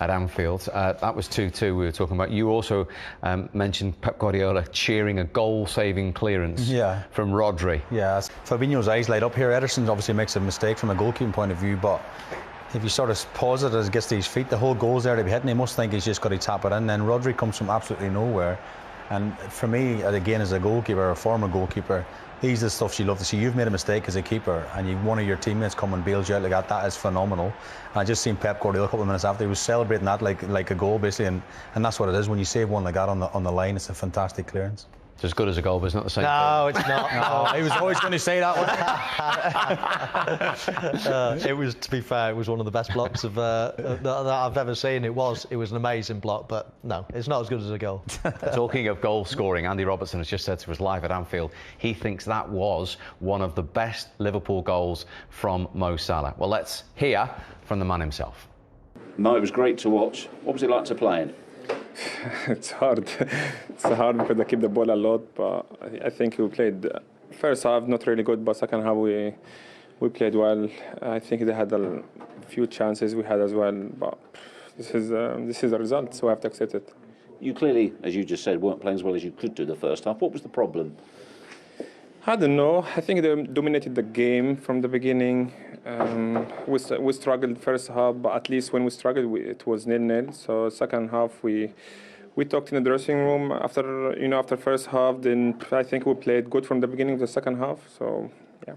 at Anfield. That was 2-2 we were talking about. You also mentioned Pep Guardiola cheering a goal-saving clearance from Rodri. Yeah, Fabinho's eyes light up here. Ederson obviously makes a mistake from a goalkeeping point of view, but if you sort of pause it as it gets to his feet, the whole goal's there to be hitting. He must think he's just got to tap it in. Then Rodri comes from absolutely nowhere. And for me, again, as a goalkeeper, a former goalkeeper, these are the stuff you love to see. You've made a mistake as a keeper, and one of your teammates come and bails you out like that. That is phenomenal. And I just seen Pep Guardiola a couple of minutes after. He was celebrating that like a goal, basically. And that's what it is. When you save one like that on the line, it's a fantastic clearance. It's as good as a goal, but it's not the same No, thing. it's not. No, he was always going to say that one. It was, to be fair, it was one of the best blocks that I've ever seen. It was an amazing block, but no, it's not as good as a goal. Talking of goal scoring, Andy Robertson has just said to us live at Anfield, he thinks that was one of the best Liverpool goals from Mo Salah. Well, let's hear from the man himself. Mo, it was great to watch. What was it like to play in? It's hard. It's hard because I keep the ball a lot, but I think we played first half not really good, but second half we played well. I think they had a few chances, we had as well, but this is the result, so I have to accept it. You clearly, as you just said, weren't playing as well as you could do the first half. What was the problem? I don't know. I think they dominated the game from the beginning. We struggled first half, but at least when we struggled, it was 0-0. So second half, we talked in the dressing room after first half. Then I think we played good from the beginning of the second half. So yeah.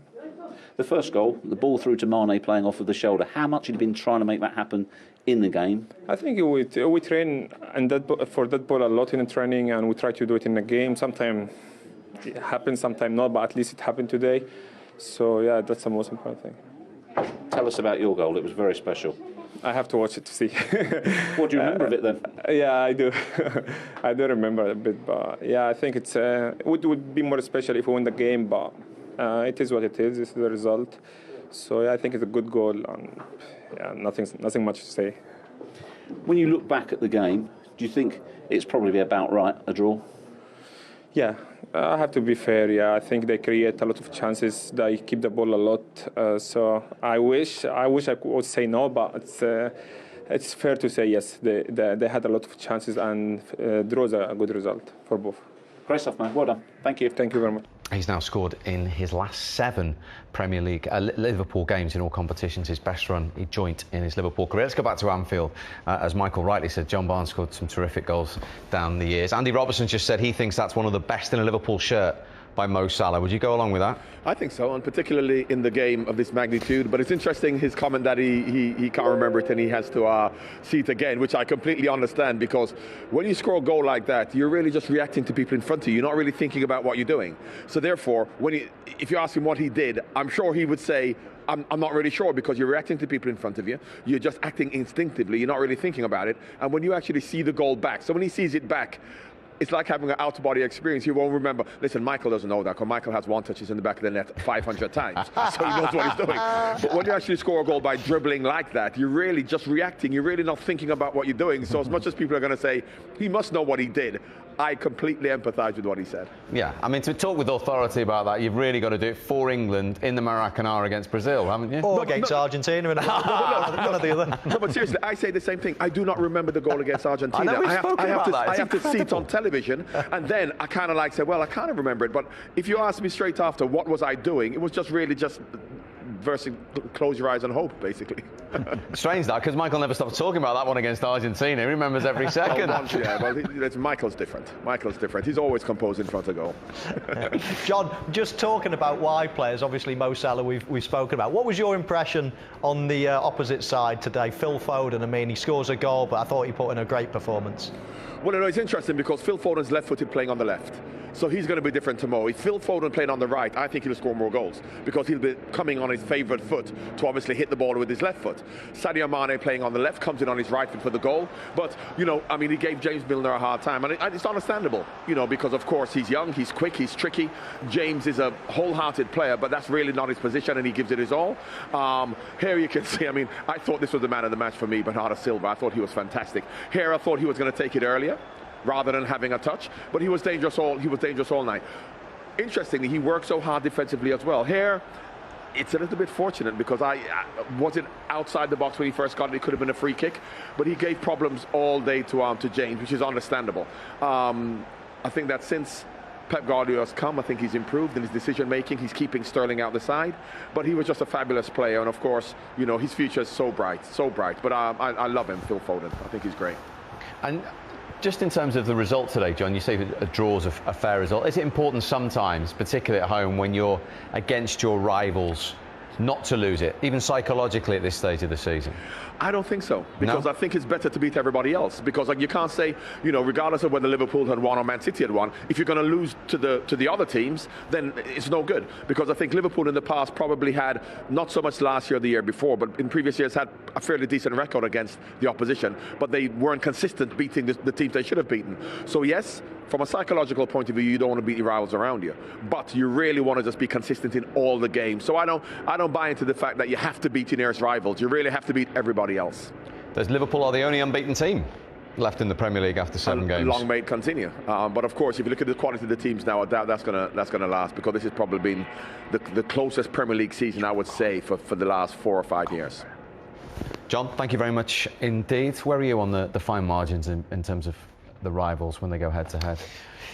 The first goal, the ball through to Mane playing off of the shoulder. How much had you been trying to make that happen in the game? I think we train for that ball a lot in the training, and we try to do it in the game. Sometimes it happens, sometimes not, but at least it happened today. So yeah, that's the most important thing. Tell us about your goal. It was very special. I have to watch it to see. What do you remember of it then? Yeah, I do. I do remember a bit, but yeah, I think it would be more special if we win the game, but it is what it is. This is the result. So yeah, I think it's a good goal, and yeah, nothing much to say. When you look back at the game, do you think it's probably about right, a draw? Yeah, I have to be fair. Yeah, I think they create a lot of chances. They keep the ball a lot. So I wish I could say no, but it's fair to say yes. They had a lot of chances, and draws a good result for both. Great stuff, man. Well done. Thank you. Thank you very much. He's now scored in his last 7 Premier League Liverpool games in all competitions, his best run joint in his Liverpool career. Let's go back to Anfield. As Michael rightly said, John Barnes scored some terrific goals down the years. Andy Robertson just said he thinks that's one of the best in a Liverpool shirt by Mo Salah. Would you go along with that? I think so, and particularly in the game of this magnitude. But it's interesting, his comment that he can't remember it and he has to see it again, which I completely understand, because when you score a goal like that, you're really just reacting to people in front of you. You're not really thinking about what you're doing. So therefore, if you ask him what he did, I'm sure he would say, I'm not really sure, because you're reacting to people in front of you. You're just acting instinctively. You're not really thinking about it. And when you actually see the goal back, so when he sees it back, it's like having an out-of-body experience. He won't remember. Listen, Michael doesn't know that, because Michael has one touches in the back of the net 500 times, so he knows what he's doing. But when you actually score a goal by dribbling like that, you're really just reacting. You're really not thinking about what you're doing. So as much as people are going to say, he must know what he did, I completely empathise with what he said. Yeah, I mean, to talk with authority about that, you've really got to do it for England in the Maracanã against Brazil, haven't you? Or against Argentina. None of the other. No, but seriously, I say the same thing. I do not remember the goal against Argentina. I have to see it on television, and then I kind of say, well, I kind of remember it. But if you ask me straight after, what was I doing? It was just really versus close your eyes and hope, basically. Strange that, because Michael never stops talking about that one against Argentina. He remembers every second. Michael's different. Michael's different. He's always composed in front of goal. John, just talking about wide players, obviously Mo Salah we've spoken about. What was your impression on the opposite side today? Phil Foden, I mean, he scores a goal, but I thought he put in a great performance. Well, no, it's interesting because Phil Foden's left-footed playing on the left. So he's going to be different to Mo. If Phil Foden played on the right, I think he'll score more goals, because he'll be coming on his favourite foot to obviously hit the ball with his left foot. Sadio Mane playing on the left comes in on his right foot for the goal. But, I mean, he gave James Milner a hard time. And it's understandable, because, of course, he's young, he's quick, he's tricky. James is a wholehearted player, but that's really not his position, and he gives it his all. Here you can see, I mean, I thought this was the man of the match for me, Bernardo Silva. I thought he was fantastic. Here I thought he was going to take it earlier, rather than having a touch, but he was dangerous all night. Interestingly, he worked so hard defensively as well. Here, it's a little bit fortunate because was it outside the box when he first got it? It could have been a free kick, but he gave problems all day to James, which is understandable. I think that since Pep Guardiola's come, I think he's improved in his decision making. He's keeping Sterling out the side, but he was just a fabulous player, and of course, you know, his future is so bright, so bright. But I love him, Phil Foden. I think he's great. And just in terms of the result today, John, you say a draw is a fair result. Is it important sometimes, particularly at home, when you're against your rivals, not to lose it, even psychologically at this stage of the season? I don't think so, because No? I think it's better to beat everybody else. Because like, you can't say, you know, regardless of whether Liverpool had won or Man City had won, if you're going to lose to the other teams, then it's no good. Because I think Liverpool in the past probably had, not so much last year or the year before, but in previous years had a fairly decent record against the opposition, but they weren't consistent beating the teams they should have beaten. So yes, from a psychological point of view, you don't want to beat your rivals around you, but you really want to just be consistent in all the games. So I don't buy into the fact that you have to beat your nearest rivals. You really have to beat everybody else. Liverpool are the only unbeaten team left in the Premier League after 7 games. Long may it continue. But of course, if you look at the quality of the teams now, I doubt that's gonna last, because this has probably been the closest Premier League season, I would say, for the last 4 or 5 years. John, thank you very much indeed. Where are you on the fine margins in terms of the rivals when they go head to head?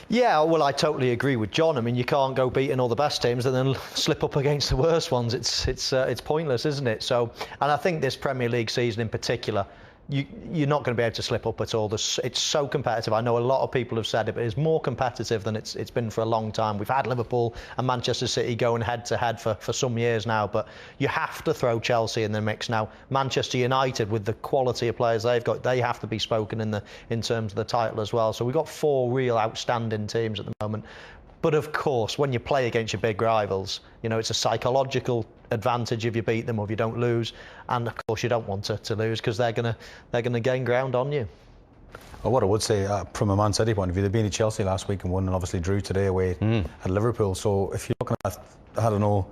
Yeah, well, I totally agree with John. I mean, you can't go beating all the best teams and then slip up against the worst ones. It's pointless, isn't it? So, and I think this Premier League season in particular, you're not going to be able to slip up at all. It's so competitive. I know a lot of people have said it, but it's more competitive than it's been for a long time. We've had Liverpool and Manchester City going head to head for some years now, but you have to throw Chelsea in the mix now. Manchester United, with the quality of players they've got, they have to be spoken in terms of the title as well. So we've got 4 real outstanding teams at the moment. But of course, when you play against your big rivals, you know, it's a psychological advantage if you beat them or if you don't lose. And of course, you don't want to lose, because they're gonna gain ground on you. Well, what I would say from a Man City point of view, they've been at Chelsea last week and won, and obviously drew today away at Liverpool. So if you're looking at, I don't know,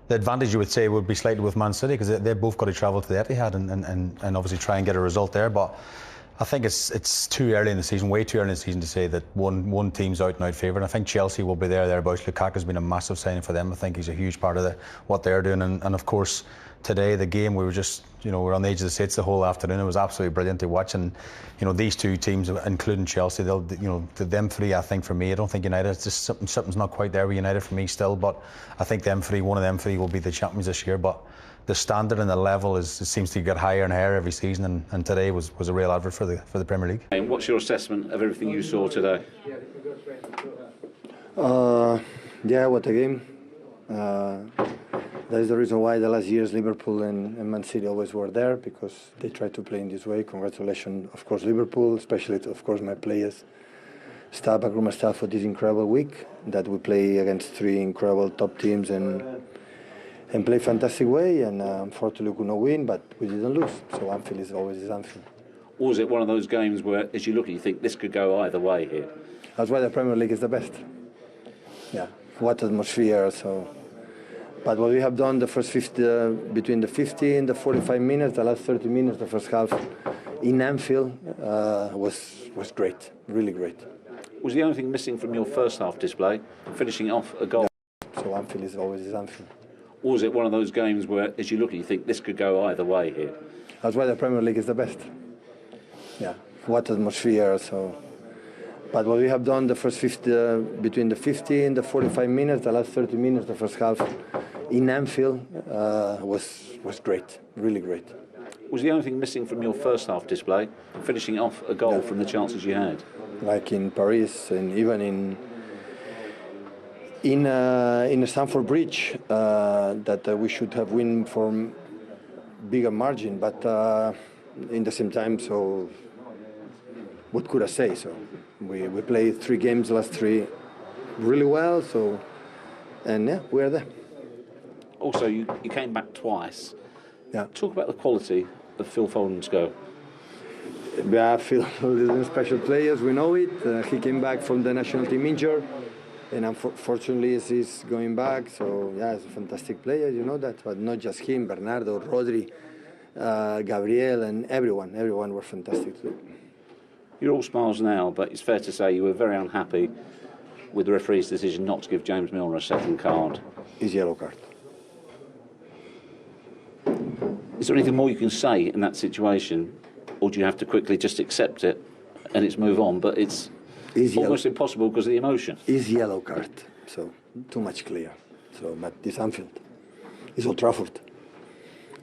the advantage you would say would be slightly with Man City, because they've both got to travel to the Etihad and obviously try and get a result there. But I think it's too early in the season, way too early in the season, to say that one team's out and out favourite. I think Chelsea will be thereabouts. Lukaku's been a massive signing for them. I think he's a huge part of what they're doing. And of course, today the game, we were just, you know, we're on the edge of the seats the whole afternoon. It was absolutely brilliant to watch. And you know, these 2 teams, including Chelsea, they'll, you know, them 3. I think for me, I don't think United. It's just something's not quite there with United for me still. But I think them 3, one of them 3, will be the champions this year. But the standard and the level seems to get higher and higher every season, and today was a real advert for the Premier League. And what's your assessment of everything you saw today? Yeah, what a game. That is the reason why the last years Liverpool and Man City always were there, because they try to play in this way. Congratulations, of course, Liverpool, especially, of course, my players, staff, backroom staff, for this incredible week that we play against 3 incredible top teams and play fantastic way. And unfortunately, we could not win, but we didn't lose. So Anfield is always Anfield. Or was it one of those games where, as you look, you think this could go either way here? That's why the Premier League is the best. Yeah, what atmosphere. So. But what we have done the first between the 50 and the 45 minutes, the last 30 minutes, the first half in Anfield was great, really great. Was the only thing missing from your first half display finishing off a goal? Yeah. So Anfield is always Anfield. Or was it one of those games where, as you look, you think this could go either way here? That's why the Premier League is the best. Yeah, what atmosphere. So. But what we have done the first between the 50 and the 45 minutes, the last 30 minutes, the first half in Anfield was great, really great. Was the only thing missing from your first half display finishing off a goal from the chances you had? Like in Paris and even in Stamford Bridge, that we should have win for bigger margin, but in the same time, so what could I say? So we played 3 games, last 3 really well. So, and yeah, we're there. Also, you came back twice. Yeah. Talk about the quality of Phil Foden's goal. Yeah, Phil is a special player, we know it. He came back from the national team injured, and unfortunately he's going back. So yeah, he's a fantastic player, you know that. But not just him, Bernardo, Rodri, Gabriel, and everyone were fantastic too. You're all smiles now, but it's fair to say you were very unhappy with the referee's decision not to give James Milner a second card. His yellow card. Is there anything more you can say in that situation, or do you have to quickly just accept it and it's move on? But it's almost impossible because of the emotion. It's yellow card, so too much clear. So, but it's Anfield, it's Old Trafford.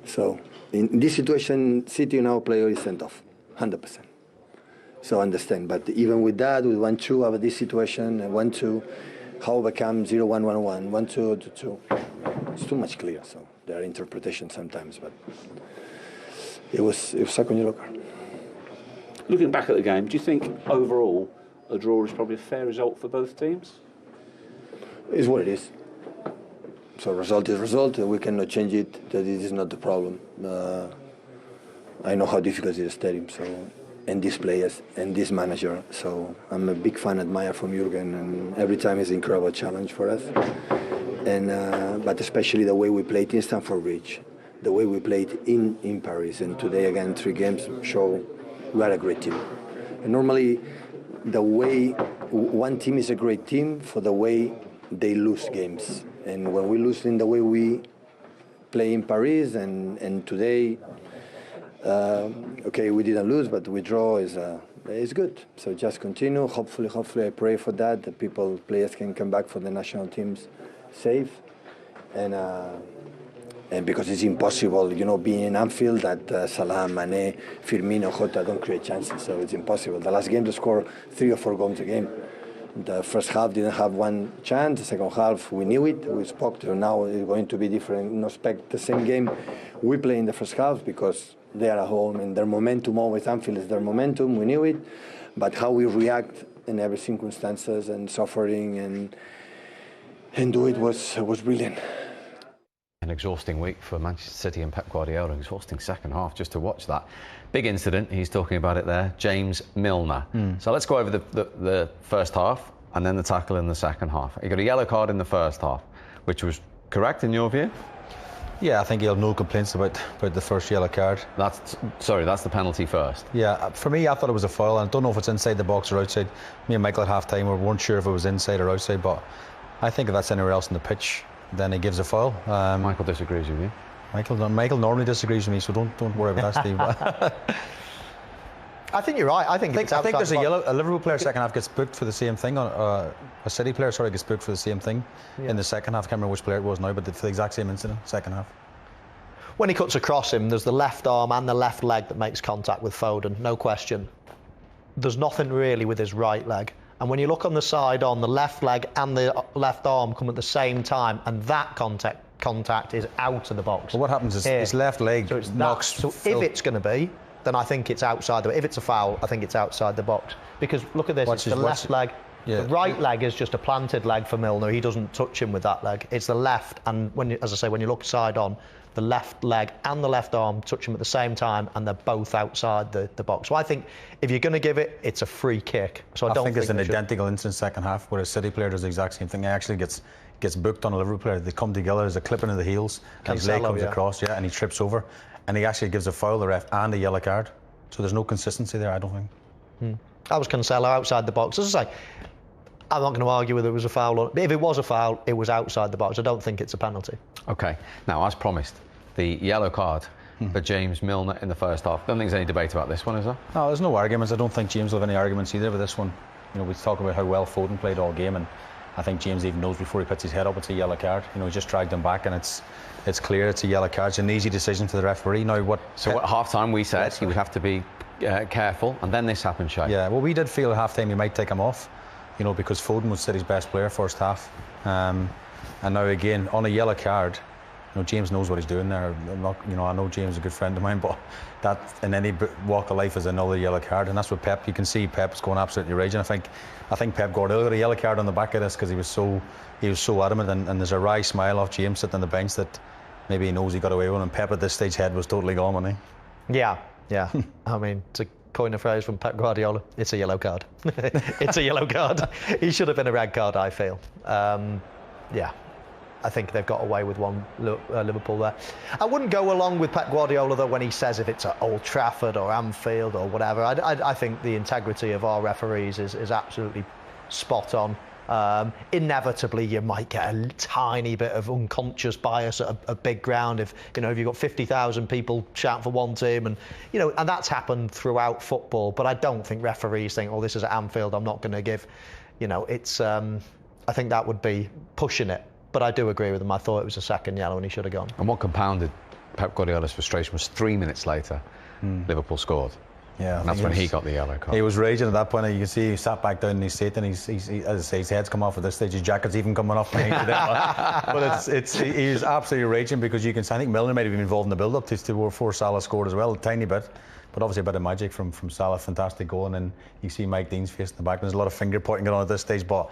So in this situation, City now player is sent off, 100%. So understand, but even with that, with 1-2 over this situation, 1-2, how it becomes 0-1, 1-1, 1-2, 2-2. It's too much clear. So there are interpretations sometimes, but it was second yellow card. Looking back at the game, do you think overall a draw is probably a fair result for both teams? It's what it is. So result is result. We cannot change it. That it is not the problem. I know how difficult it is the stadium. So, and these players and this manager. So I'm a big fan, admirer from Jurgen, and every time is an incredible challenge for us. And but especially the way we played in Stamford Bridge, the way we played in Paris, and today again 3 games show we are a great team. And normally, the way one team is a great team for the way they lose games. And when we lose in the way we play in Paris and today, okay, we didn't lose, but we draw is good. So just continue. Hopefully, I pray for that. The players can come back for the national teams safe. And because it's impossible, being in Anfield that Salah, Mane, Firmino, Jota don't create chances. So it's impossible. The last game they score 3 or 4 goals a game. The first half didn't have one chance. The second half, we knew it. We spoke to now it's going to be different. No expect the same game we play in the first half because they are at home and their momentum always Anfield is their momentum. We knew it, but how we react in every circumstances and suffering and do it was brilliant. An exhausting week for Manchester City and Pep Guardiola. Exhausting second half just to watch that. Big incident, he's talking about it there, James Milner. So let's go over the first half and then the tackle in the second half. He got a yellow card in the first half, which was correct in your view? Yeah, I think he'll have no complaints about the first yellow card. That's the penalty first. Yeah, for me, I thought it was a foul. And I don't know if it's inside the box or outside. Me and Michael at half-time weren't sure if it was inside or outside, but I think if that's anywhere else in the pitch, then he gives a foul. Michael disagrees with you. Michael normally disagrees with me, so don't worry about that, Steve. I think you're right. I think there's a Liverpool player second half gets booked for the same thing. A City player gets booked for the same thing in the second half. I can't remember which player it was now, but for the exact same incident, second half. When he cuts across him, there's the left arm and the left leg that makes contact with Foden, no question. There's nothing really with his right leg. And when you look on the side on, the left leg and the left arm come at the same time, and that contact is out of the box. Well, what happens is his left leg knocks. So if it's going to be, then I think it's outside. If it's a foul, I think it's outside the box. Because look at this, it's the left leg. Yeah. The right leg is just a planted leg for Milner. He doesn't touch him with that leg. It's the left, and as I say, when you look side on, the left leg and the left arm touch him at the same time, and they're both outside the box. So I think if you're going to give it, it's a free kick. So I don't think there's an identical instance second half where a City player does the exact same thing. He actually gets booked on a Liverpool player. They come together, there's a clipping of the heels, and his leg comes across, and he trips over, and he actually gives a foul to the ref and a yellow card. So there's no consistency there, I don't think. That was Cancelo outside the box. As I say, I'm not going to argue whether it was a foul or not. If it was a foul, it was outside the box. I don't think it's a penalty. OK, now, as promised, the yellow card for James Milner in the first half. I don't think there's any debate about this one, is there? No, there's no arguments. I don't think James will have any arguments either with this one. We talk about how well Foden played all game, and I think James even knows before he puts his head up it's a yellow card. He just dragged him back, and it's clear it's a yellow card. It's an easy decision for the referee. Now, at half-time we said he would have to be careful, and then this happened, Shay. Yeah, well, we did feel at half-time he might take him off, because Foden was City's best player first half. And now again, on a yellow card, James knows what he's doing there. I know James is a good friend of mine, but that in any walk of life is another yellow card, and that's what Pep. You can see Pep's going absolutely raging. I think Pep Guardiola got a yellow card on the back of this because he was so adamant, and there's a wry smile off James sitting on the bench that maybe he knows he got away with it, and Pep at this stage head was totally gone, wasn't he? Yeah. I mean, to coin a phrase from Pep Guardiola, it's a yellow card. It's a yellow card. He should have been a red card, I feel. I think they've got away with one, Liverpool there. I wouldn't go along with Pep Guardiola, though, when he says if it's at Old Trafford or Anfield or whatever. I think the integrity of our referees is absolutely spot on. Inevitably, you might get a tiny bit of unconscious bias at a big ground if you've got 50,000 people shouting for one team, and and that's happened throughout football. But I don't think referees think, oh, this is at Anfield, I'm not going to give. It's. I think that would be pushing it. But I do agree with him. I thought it was a second yellow and he should have gone. And what compounded Pep Guardiola's frustration was 3 minutes later, Liverpool scored. Yeah, and that's when he got the yellow card. He was raging at that point. You can see he sat back down in his seat, and he as I say, his head's come off at this stage. His jacket's even coming off behind him. But he's absolutely raging because you can. I think Milner might have been involved in the build-up before Salah scored as well, a tiny bit. But obviously a bit of magic from Salah, fantastic goal, and then you see Mike Dean's face in the back. There's a lot of finger pointing going on at this stage, but.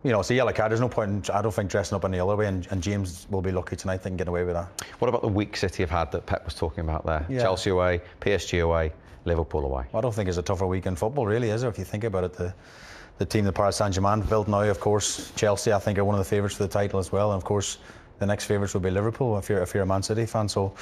It's a yellow card. There's no point, I don't think, dressing up in the other way, and James will be lucky tonight they can get away with that. What about the week City have had that Pep was talking about there? Yeah. Chelsea away, PSG away, Liverpool away. Well, I don't think it's a tougher week in football, really, is there? If you think about it, the team that Paris Saint-Germain built now, of course, Chelsea, I think, are one of the favourites for the title as well, and of course, the next favourites will be Liverpool if you're a Man City fan. So,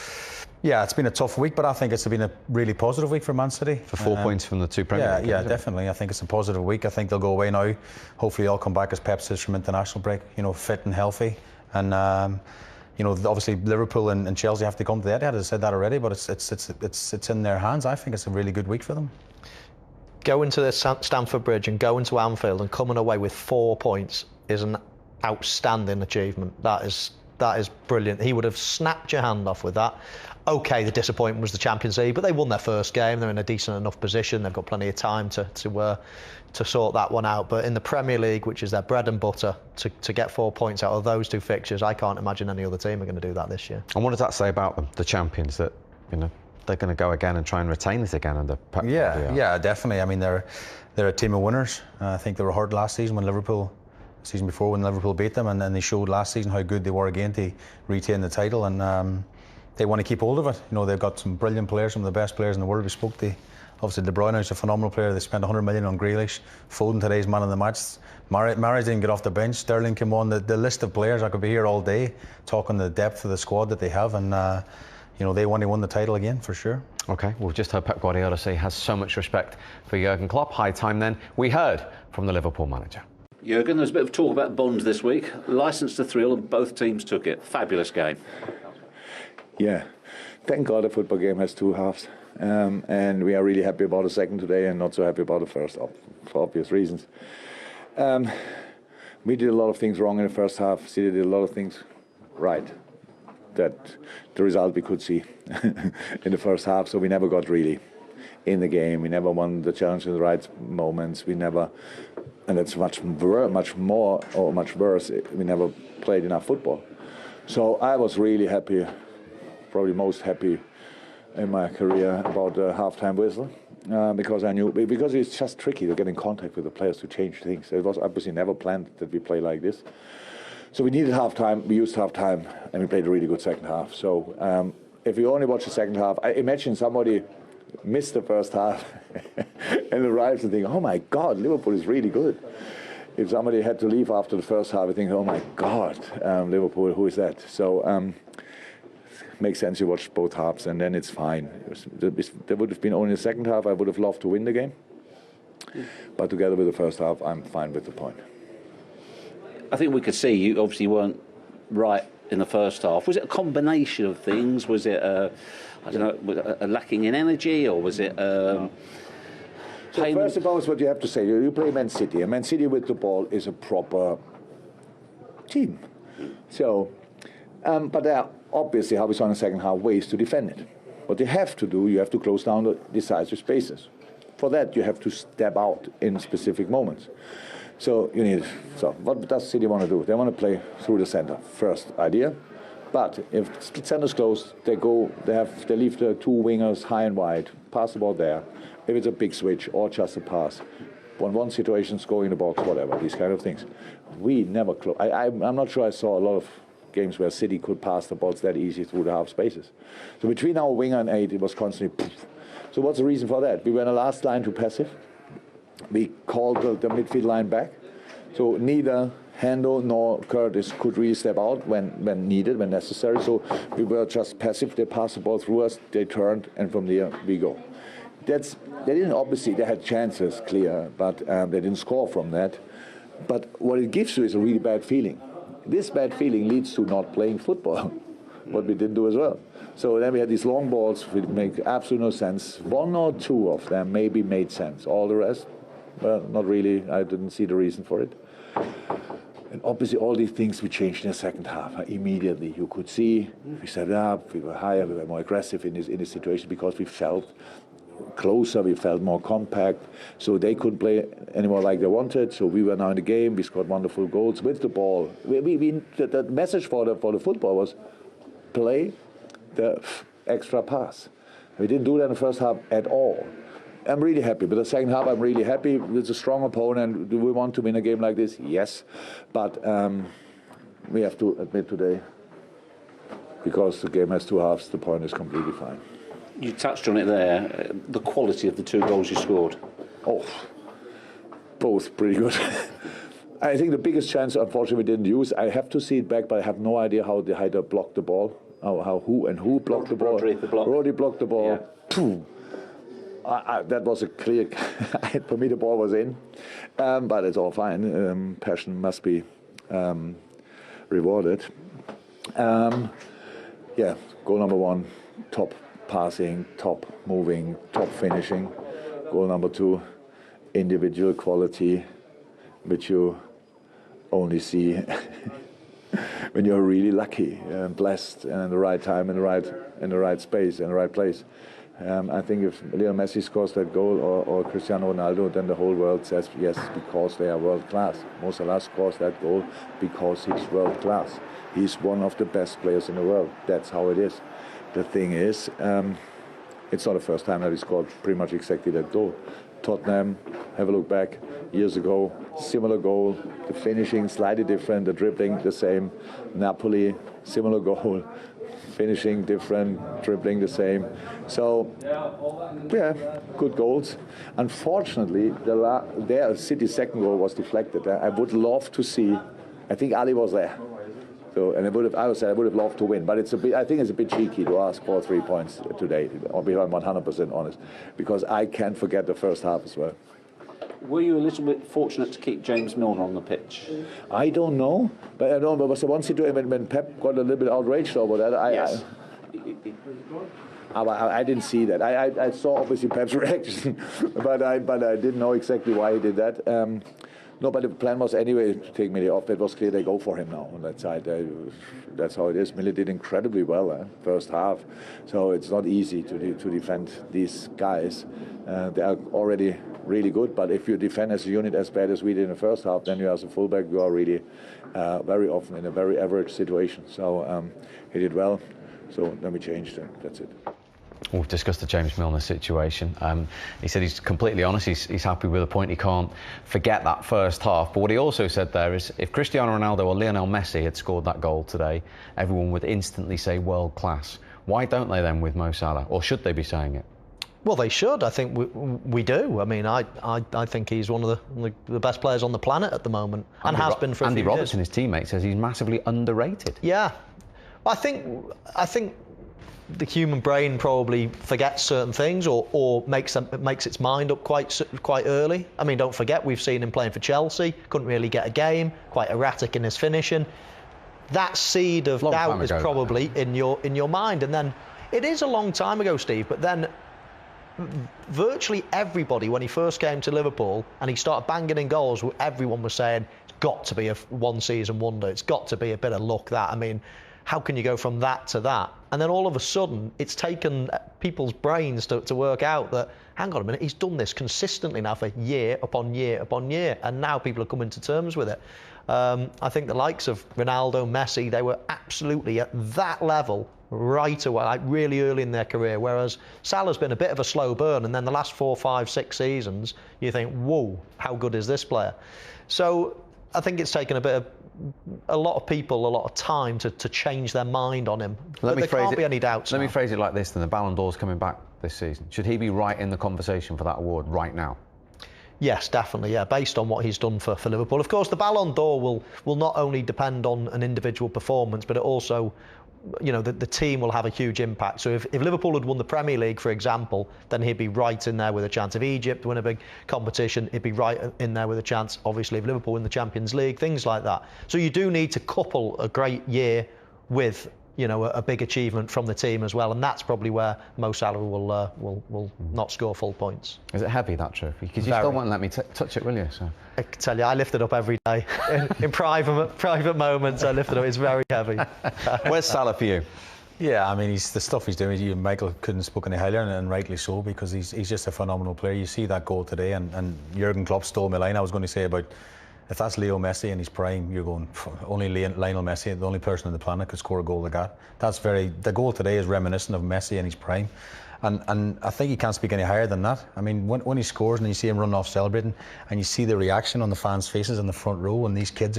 yeah, it's been a tough week, but I think it's been a really positive week for Man City. For 4 points from the two Premier League. Yeah, definitely. I think it's a positive week. I think they'll go away now. Hopefully, they'll come back, as Pep says, from international break, fit and healthy. And obviously Liverpool and Chelsea have to come to the Etihad. I said that already, but it's in their hands. I think it's a really good week for them. Going to the Stamford Bridge and going to Anfield and coming away with 4 points is an outstanding achievement. That is brilliant. He would have snapped your hand off with that. OK, the disappointment was the Champions League, but they won their first game. They're in a decent enough position. They've got plenty of time to sort that one out. But in the Premier League, which is their bread and butter, to get 4 points out of those two fixtures, I can't imagine any other team are going to do that this year. And what does that say about them, the champions, that they're going to go again and try and retain this again under Pep Guardiola? Yeah, definitely. I mean, they're a team of winners. I think they were hurt last season when season before when Liverpool beat them, and then they showed last season how good they were again to retain the title, and they want to keep hold of it. They've got some brilliant players, some of the best players in the world. We spoke to, obviously, De Bruyne is a phenomenal player. They spent 100 million on Grealish. Foden today's man of the match. Mahrez didn't get off the bench. Sterling came on. The list of players, I could be here all day talking the depth of the squad that they have, and they want to win the title again for sure. OK, we've just heard Pep Guardiola say he has so much respect for Jurgen Klopp. High time then we heard from the Liverpool manager. Jurgen, there's a bit of talk about Bond this week. Licence to thrill, and both teams took it. Fabulous game. Yeah, thank God a football game has two halves. And we are really happy about the second today and not so happy about the first, for obvious reasons. We did a lot of things wrong in the first half. City did a lot of things right. That the result we could see in the first half. So we never got really in the game. We never won the challenge in the right moments. We never, and it's much more or much worse, we never played enough football. So I was really happy, probably most happy in my career about the halftime whistle, because I knew, because it's just tricky to get in contact with the players to change things. It was obviously never planned that we play like this. So we needed halftime, we used halftime, and we played a really good second half. So if you only watch the second half, I imagine somebody missed the first half and arrives and think, oh my God, Liverpool is really good. If somebody had to leave after the first half, I think, oh my God, Liverpool, who is that? So makes sense, you watch both halves and then it's fine. There would have been only the second half, I would have loved to win the game. But together with the first half, I'm fine with the point. I think we could see you obviously weren't right in the first half. Was it a combination of things? Was it a lacking in energy, or was it? So first of all, is what you have to say. You play Man City, and Man City with the ball is a proper team. So, but there are obviously, how we saw in the second half, ways to defend it. What you have to do, you have to close down the decisive spaces. For that, you have to step out in specific moments. So what does City want to do? They want to play through the centre. First idea. But if centre's closed, they leave the two wingers high and wide, pass the ball there. If it's a big switch or just a pass, one situation's go in the box, whatever, these kind of things. We never close. I'm not sure I saw a lot of games where City could pass the balls that easy through the half spaces. So between our winger and 8, it was constantly poof. So what's the reason for that? We were in the last line too passive. We called the midfield line back. So neither Hendo nor Curtis could really step out when needed, when necessary. So we were just passive. They passed the ball through us, they turned, and from there we go. They had chances, clear, but they didn't score from that. But what it gives you is a really bad feeling. This bad feeling leads to not playing football, what we didn't do as well. So then we had these long balls which make absolutely no sense. One or two of them maybe made sense. All the rest, well, not really. I didn't see the reason for it. And obviously all these things we changed in the second half immediately. You could see we set it up, we were higher, we were more aggressive in this situation because we felt closer, we felt more compact, so they couldn't play anymore like they wanted. So we were now in the game, we scored wonderful goals with the ball. The message for the football was play the extra pass. We didn't do that in the first half at all. I'm really happy. But the second half, I'm really happy. It's a strong opponent. Do we want to win a game like this? Yes. But we have to admit today, because the game has two halves, the point is completely fine. You touched on it there, the quality of the two goals you scored. Oh, both pretty good. I think the biggest chance, unfortunately, we didn't use. I have to see it back, but I have no idea how the Haider blocked the ball. Who blocked the ball? Rodri blocked the ball. Yeah. That was a clear. For me, the ball was in, but it's all fine. Passion must be rewarded. Yeah, goal number one, top passing, top moving, top finishing. Goal number two, individual quality, which you only see when you're really lucky and blessed and in the right time, in the right space, in the right place. I think if Lionel Messi scores that goal or Cristiano Ronaldo, then the whole world says yes, because they are world class. Mo Salah scores that goal because he's world class. He's one of the best players in the world. That's how it is. The thing is, it's not the first time that he scored pretty much exactly that goal. Tottenham, have a look back, years ago, similar goal. The finishing slightly different, the dribbling the same. Napoli, similar goal. Finishing different, dribbling the same. So, yeah, good goals. Unfortunately, their City's second goal was deflected. I would love to see. I think Ali was there. So, and I would have loved to win. But I think it's a bit cheeky to ask for 3 points today. I'll be 100% honest, because I can't forget the first half as well. Were you a little bit fortunate to keep James Milner on the pitch? I don't know, but I don't know. But was the one situation when Pep got a little bit outraged over that? Yes. I didn't see that. I saw obviously Pep's reaction, but I didn't know exactly why he did that. No, but the plan was anyway to take Millie off. It was clear they go for him now on that side. That's how it is. Millie did incredibly well first half, so it's not easy to defend these guys. They are already really good, but if you defend as a unit as bad as we did in the first half, then you as a fullback, you are really very often in a very average situation. So he did well, so then we changed and that's it. We've discussed the James Milner situation. He said he's completely honest, he's happy with the point. He can't forget that first half. But what he also said there is if Cristiano Ronaldo or Lionel Messi had scored that goal today, everyone would instantly say world class. Why don't they then with Mo Salah? Or should they be saying it? Well, they should. I think we do. I mean, I think he's one of the best players on the planet at the moment, and has been for a few Andy years. Robertson, his teammate, says he's massively underrated. Yeah, I think the human brain probably forgets certain things or makes its mind up quite early. I mean, don't forget, we've seen him playing for Chelsea, couldn't really get a game, quite erratic in his finishing. That seed of doubt is probably in your mind. And then it is a long time ago, Steve, but then virtually everybody, when he first came to Liverpool and he started banging in goals, everyone was saying it's got to be a one-season wonder, it's got to be a bit of luck, that. I mean, how can you go from that to that? And then all of a sudden, it's taken people's brains to work out that, hang on a minute, he's done this consistently now for year upon year upon year, and now people are coming to terms with it. I think the likes of Ronaldo, Messi, they were absolutely at that level right away, like really early in their career, whereas Salah's been a bit of a slow burn, and then the last 4, 5, 6 seasons, you think, whoa, how good is this player? So I think it's taken a lot of people a lot of time to change their mind on him. But there can't be any doubts. Let me phrase it like this then. The Ballon d'Or's coming back this season. Should he be right in the conversation for that award right now? Yes, definitely, yeah, based on what he's done for Liverpool. Of course, the Ballon d'Or will not only depend on an individual performance, but it also the team will have a huge impact. So if Liverpool had won the Premier League, for example, then he'd be right in there with a chance. If Egypt win a big competition, he'd be right in there with a chance. Obviously, if Liverpool win the Champions League, things like that. So you do need to couple a great year with a big achievement from the team as well, and that's probably where Mo Salah will not score full points. Is it heavy, that trophy? Because you still won't let me touch it, will you? So I can tell you, I lift it up every day in private moments. I lift it up. It's very heavy. Where's Salah for you? Yeah, I mean, the stuff he's doing, Michael couldn't spoke any highlier, and rightly so, because he's just a phenomenal player. You see that goal today, and Jurgen Klopp stole my line. I was going to say about, if that's Leo Messi in his prime, you're going, only Lionel Messi, the only person on the planet, could score a goal like that. The goal today is reminiscent of Messi in his prime. And I think he can't speak any higher than that. I mean, when he scores and you see him run off celebrating, and you see the reaction on the fans' faces in the front row, and these kids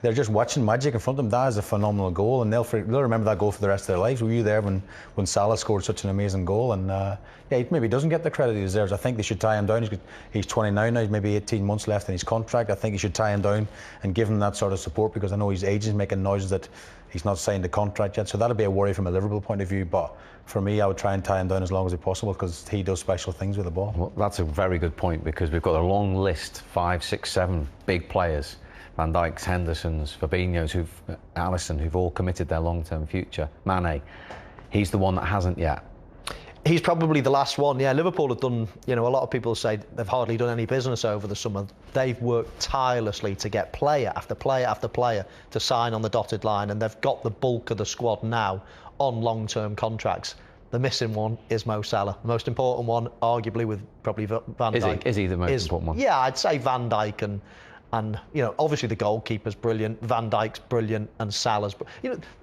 they're just watching magic in front of them. That is a phenomenal goal, and they'll remember that goal for the rest of their lives. Were you there when Salah scored such an amazing goal? And he maybe doesn't get the credit he deserves. I think they should tie him down. He's 29 now. He's maybe 18 months left in his contract. I think he should tie him down and give him that sort of support, because I know his agent's making noises that he's not signed a contract yet. So that'll be a worry from a Liverpool point of view. But for me, I would try and tie him down as long as possible, because he does special things with the ball. Well, that's a very good point, because we've got a long list, 5, 6, 7 big players. Van Dijk's, Henderson's, Fabinho's, Alisson, who've all committed their long-term future. Mane, he's the one that hasn't yet. He's probably the last one. Yeah, Liverpool have done, a lot of people say they've hardly done any business over the summer. They've worked tirelessly to get player after player after player to sign on the dotted line, and they've got the bulk of the squad now on long-term contracts. The missing one is Mo Salah. The most important one, arguably, with probably Van Dijk. Is he the most important one? Yeah, I'd say Van Dijk and obviously the goalkeeper's brilliant, Van Dijk's brilliant, and Salah's.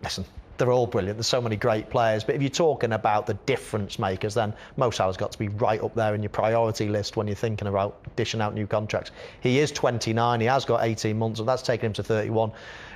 Listen, they're all brilliant. There's so many great players. But if you're talking about the difference makers, then Mo Salah's got to be right up there in your priority list when you're thinking about dishing out new contracts. He is 29. He has got 18 months, and that's taken him to 31.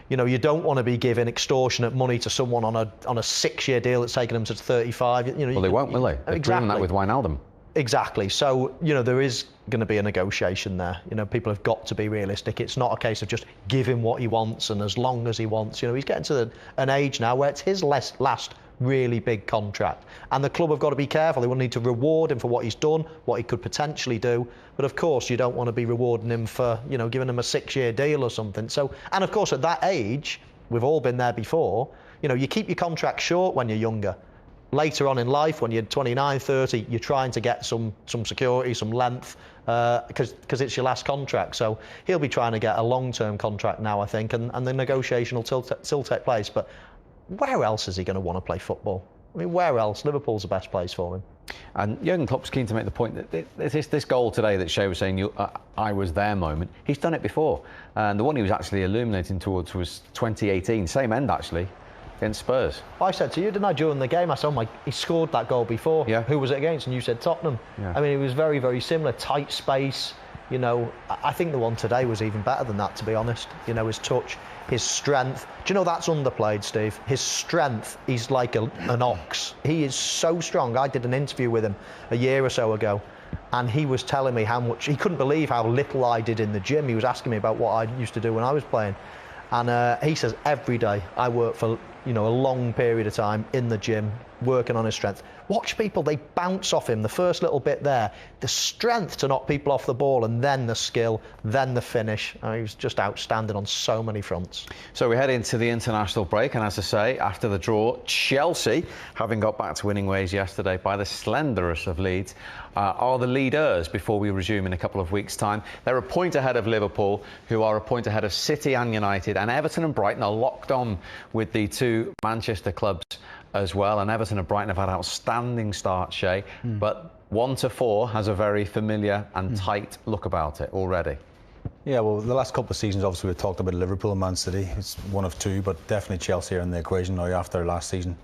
You don't want to be giving extortionate money to someone on a 6-year deal that's taken him to 35. Well, they won't, will they? They've exactly. proven that with Wijnaldum. Exactly. So, there is going to be a negotiation there. People have got to be realistic. It's not a case of just give him what he wants and as long as he wants. He's getting to an age now where it's his last really big contract. And the club have got to be careful. They will need to reward him for what he's done, what he could potentially do. But of course, you don't want to be rewarding him for, giving him a 6-year deal or something. So, and of course, at that age, we've all been there before, you keep your contract short when you're younger. Later on in life, when you're 29, 30, you're trying to get some security, some length, because it's your last contract. So he'll be trying to get a long-term contract now, I think, and the negotiation will still take place. But where else is he going to want to play football? I mean, where else? Liverpool's the best place for him. And Jurgen Klopp's keen to make the point that this goal today that Shea was saying, I was there moment, he's done it before. And the one he was actually illuminating towards was 2018, same end actually, against Spurs. I said to you, didn't I, during the game, I said, he scored that goal before. Yeah. Who was it against? And you said Tottenham. Yeah. I mean, it was very, very similar, tight space. I think the one today was even better than that, to be honest. His touch, his strength. Do you know that's underplayed, Steve? His strength, he's like an ox. He is so strong. I did an interview with him a year or so ago, and he was telling me how much, he couldn't believe how little I did in the gym. He was asking me about what I used to do when I was playing. And he says, every day I work for, a long period of time in the gym, working on his strength. Watch people, they bounce off him, the first little bit there. The strength to knock people off the ball, and then the skill, then the finish. He was just outstanding on so many fronts. So we head into the international break, and as I say, after the draw, Chelsea, having got back to winning ways yesterday by the slenderest of leads, are the leaders before we resume in a couple of weeks' time. They're a point ahead of Liverpool, who are a point ahead of City and United, and Everton and Brighton are locked on with the two Manchester clubs as well. And Everton and Brighton have had outstanding starts, Shea, but 1 to 4 has a very familiar and tight look about it already. Yeah, well, the last couple of seasons, obviously, we've talked about Liverpool and Man City. It's one of two, but definitely Chelsea are in the equation now after last season.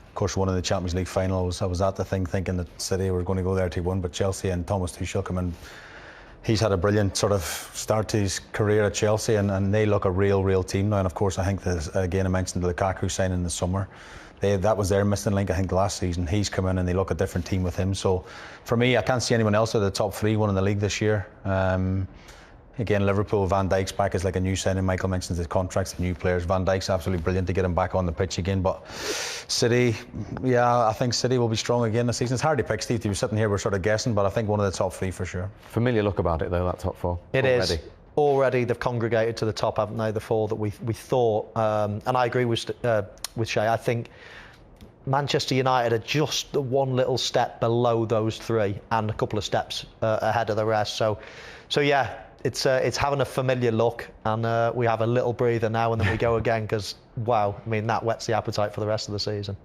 Of course, one in the Champions League final, I was at the thing thinking that City were going to go there to win, but Chelsea and Thomas Tuchel come in. He's had a brilliant sort of start to his career at Chelsea, and they look a real team now. And of course, I think that, again, I mentioned the Lukaku signing in the summer. That was their missing link, I think, last season. He's come in and they look a different team with him. So for me, I can't see anyone else at the top 3 winning the league this year. Again, Liverpool, Van Dijk's back is like a new signing. Michael mentions his contracts, the new players. Van Dijk's absolutely brilliant to get him back on the pitch again. But City, yeah, I think City will be strong again this season. It's hard to pick, Steve. To be sitting here, we're sort of guessing, but I think one of the top 3 for sure. Familiar look about it though, that top 4. It is. Already they've congregated to the top, haven't they? The 4 that we thought. And I agree with Shay. I think Manchester United are just the one little step below those 3 and a couple of steps ahead of the rest. So yeah, it's having a familiar look, and we have a little breather now and then we go again, because wow, I mean, that whets the appetite for the rest of the season.